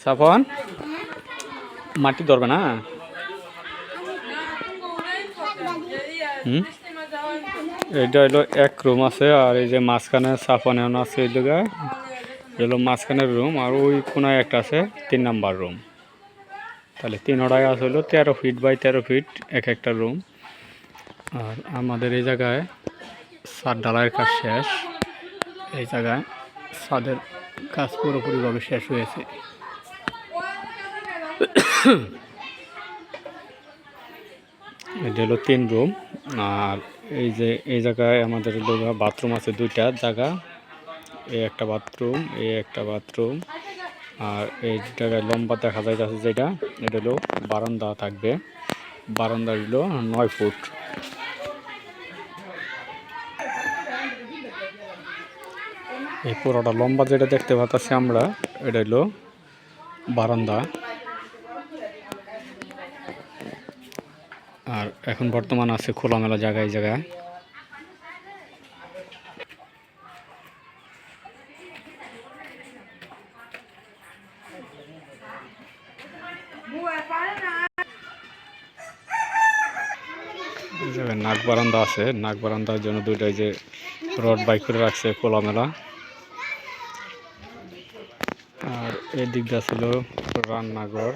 সাফন মাটি ধরবে না। এটা হলো এক রুম আছে, আর এই যে মাঝখানে সাফন এমন আছে, এই জায়গায় হলো মাঝখানের রুম, আর ওই কোনায় একটা আছে 3 নাম্বার রুম। তাহলে 3টায় আছে হলো 13 ফিট বাই 13 ফিট এক একটা রুম। আর আমাদের এই জায়গায় ছাদ ঢালাইয়ের কাজ শেষ। এই জায়গায় ছাদের কাজ পুরোপুরিভাবে শেষ হয়েছে। এটা হলো 3 রুম। আর এই যে এই জায়গায় আমাদের বাথরুম আছে 2টা জায়গা, এই একটা বাথরুম, এই একটা বাথরুম। আর এই জায়গায় লম্বা দেখা যাইতেছে যেটা, এটা হলো বারান্দা থাকবে। বারান্দা হলো 9 ফুট। এই পুরোটা লম্বা যেটা দেখতে পাচ্ছি আমরা, এটা হলো বারান্দা। আর এখন বর্তমান আছে খোলামেলা জায়গায় এই জায়গায়। নাক বারান্দা আছে, নাক বারান্দার জন্য 2টাই যে রড বাইক করে রাখছে খোলামেলা। আর এদিক দিয়ে ছিল রান্নাঘর।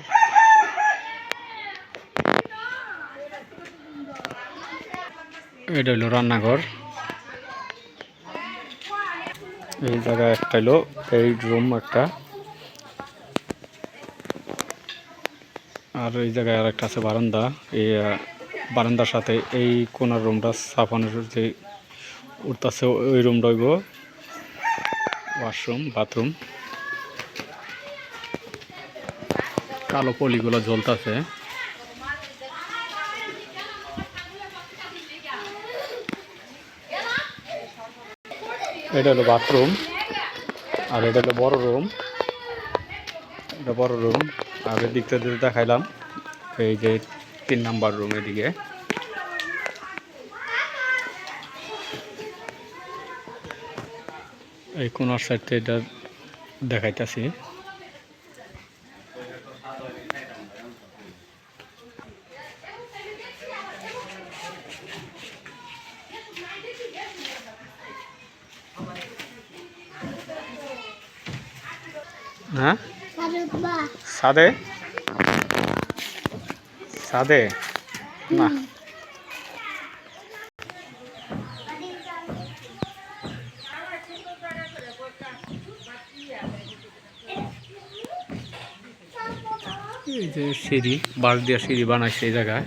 এটা হলো রান্নাঘর। এই জায়গায় একটা হলো এই রুম একটা, আর এই জায়গায় আর একটা আছে বারান্দা। এই বারান্দার সাথে এই কোনার রুমটা সাফানের যে উঠতেছে, ওই রুমটা হইব ওয়াশরুম বাথরুম। কালো পলিগুলো জ্বলতেছে। এটা হলো বাথরুম, আর এটা হলো বড় রুম। এটা বড় রুম। আর এদিকটা যদি দেখাইলাম, এই যে 3 নাম্বার রুম, এদিকে এই কোনার সাইড থেকে এটা দেখাইতেছি। হ্যাঁ, সাদে সাদে না, এই যে সিঁড়ি, বাঁশ দিয়ে সিঁড়ি বানাইছে এই জায়গায়।